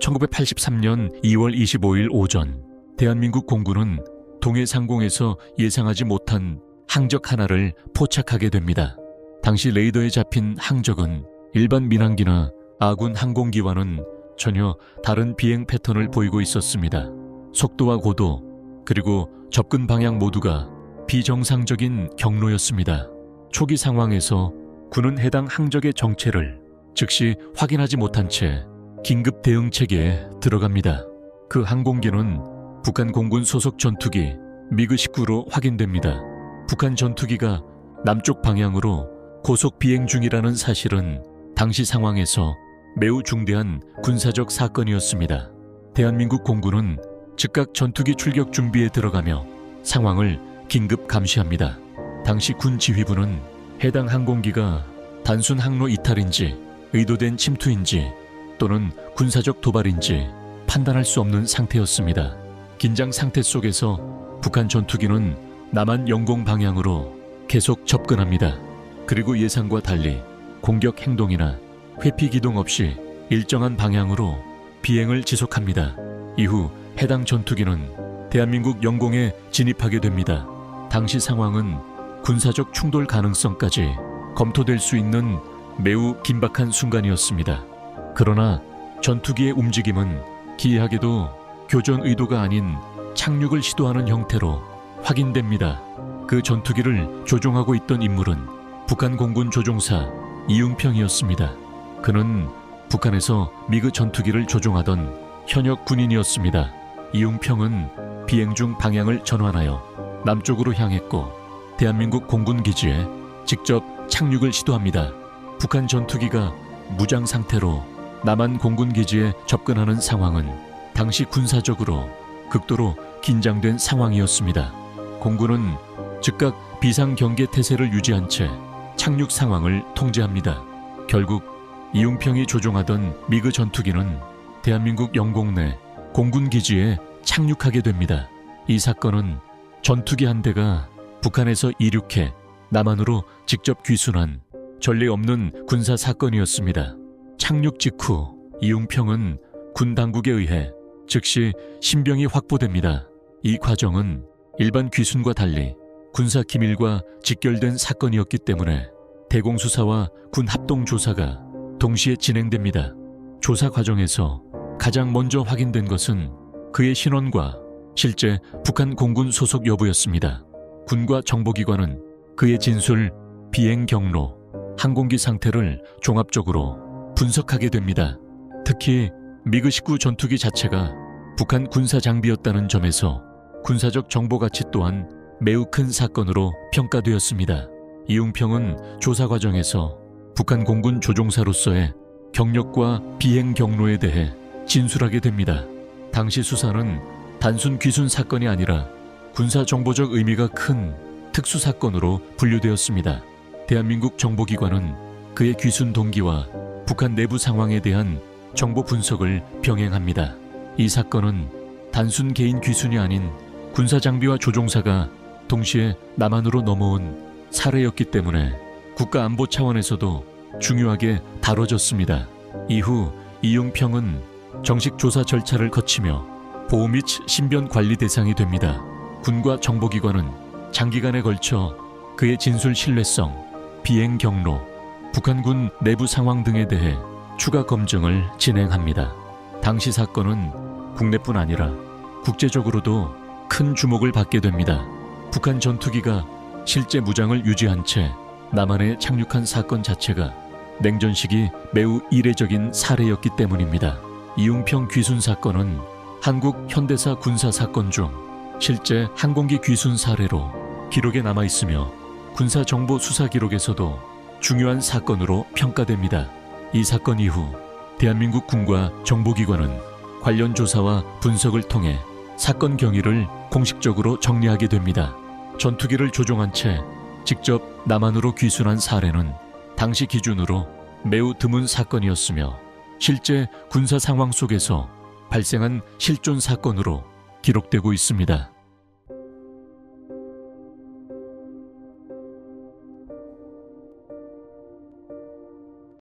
1983년 2월 25일 오전, 대한민국 공군은 동해 상공에서 예상하지 못한 항적 하나를 포착하게 됩니다. 당시 레이더에 잡힌 항적은 일반 민항기나 아군 항공기와는 전혀 다른 비행 패턴을 보이고 있었습니다. 속도와 고도, 그리고 접근 방향 모두가 비정상적인 경로였습니다. 초기 상황에서 군은 해당 항적의 정체를 즉시 확인하지 못한 채 긴급 대응 체계에 들어갑니다. 그 항공기는 북한 공군 소속 전투기 미그-19로 확인됩니다. 북한 전투기가 남쪽 방향으로 고속 비행 중이라는 사실은 당시 상황에서 매우 중대한 군사적 사건이었습니다. 대한민국 공군은 즉각 전투기 출격 준비에 들어가며 상황을 긴급 감시합니다. 당시 군 지휘부는 해당 항공기가 단순 항로 이탈인지 의도된 침투인지 또는 군사적 도발인지 판단할 수 없는 상태였습니다. 긴장 상태 속에서 북한 전투기는 남한 영공 방향으로 계속 접근합니다. 그리고 예상과 달리 공격 행동이나 회피 기동 없이 일정한 방향으로 비행을 지속합니다. 이후 해당 전투기는 대한민국 영공에 진입하게 됩니다. 당시 상황은 군사적 충돌 가능성까지 검토될 수 있는 매우 긴박한 순간이었습니다. 그러나 전투기의 움직임은 기이하게도 교전 의도가 아닌 착륙을 시도하는 형태로 확인됩니다. 그 전투기를 조종하고 있던 인물은 북한 공군 조종사 이웅평이었습니다. 그는 북한에서 미그 전투기를 조종하던 현역 군인이었습니다. 이웅평은 비행 중 방향을 전환하여 남쪽으로 향했고 대한민국 공군 기지에 직접 착륙을 시도합니다. 북한 전투기가 무장 상태로 남한 공군 기지에 접근하는 상황은 당시 군사적으로 극도로 긴장된 상황이었습니다. 공군은 즉각 비상경계 태세를 유지한 채 착륙 상황을 통제합니다. 결국 이웅평이 조종하던 미그 전투기는 대한민국 영공 내 공군 기지에 착륙하게 됩니다. 이 사건은 전투기 한 대가 북한에서 이륙해 남한으로 직접 귀순한 전례 없는 군사 사건이었습니다. 착륙 직후 이웅평은 군 당국에 의해 즉시 신병이 확보됩니다. 이 과정은 일반 귀순과 달리 군사 기밀과 직결된 사건이었기 때문에 대공수사와 군 합동조사가 동시에 진행됩니다. 조사 과정에서 가장 먼저 확인된 것은 그의 신원과 실제 북한 공군 소속 여부였습니다. 군과 정보기관은 그의 진술, 비행 경로, 항공기 상태를 종합적으로 분석하게 됩니다. 특히 미그-19 전투기 자체가 북한 군사 장비였다는 점에서 군사적 정보 가치 또한 매우 큰 사건으로 평가되었습니다. 이웅평은 조사 과정에서 북한 공군 조종사로서의 경력과 비행 경로에 대해 진술하게 됩니다. 당시 수사는 단순 귀순 사건이 아니라 군사 정보적 의미가 큰 특수 사건으로 분류되었습니다. 대한민국 정보기관은 그의 귀순 동기와 북한 내부 상황에 대한 정보 분석을 병행합니다. 이 사건은 단순 개인 귀순이 아닌 군사 장비와 조종사가 동시에 남한으로 넘어온 사례였기 때문에 국가안보 차원에서도 중요하게 다뤄졌습니다. 이후 이웅평은 정식 조사 절차를 거치며 보호 및 신변 관리 대상이 됩니다. 군과 정보기관은 장기간에 걸쳐 그의 진술 신뢰성, 비행 경로, 북한군 내부 상황 등에 대해 추가 검증을 진행합니다. 당시 사건은 국내뿐 아니라 국제적으로도 큰 주목을 받게 됩니다. 북한 전투기가 실제 무장을 유지한 채 남한에 착륙한 사건 자체가 냉전 시기 매우 이례적인 사례였기 때문입니다. 이웅평 귀순 사건은 한국 현대사 군사 사건 중 실제 항공기 귀순 사례로 기록에 남아있으며 군사정보 수사 기록에서도 중요한 사건으로 평가됩니다. 이 사건 이후 대한민국 군과 정보기관은 관련 조사와 분석을 통해 사건 경위를 공식적으로 정리하게 됩니다. 전투기를 조종한 채 직접 남한으로 귀순한 사례는 당시 기준으로 매우 드문 사건이었으며 실제 군사 상황 속에서 발생한 실존 사건으로 기록되고 있습니다.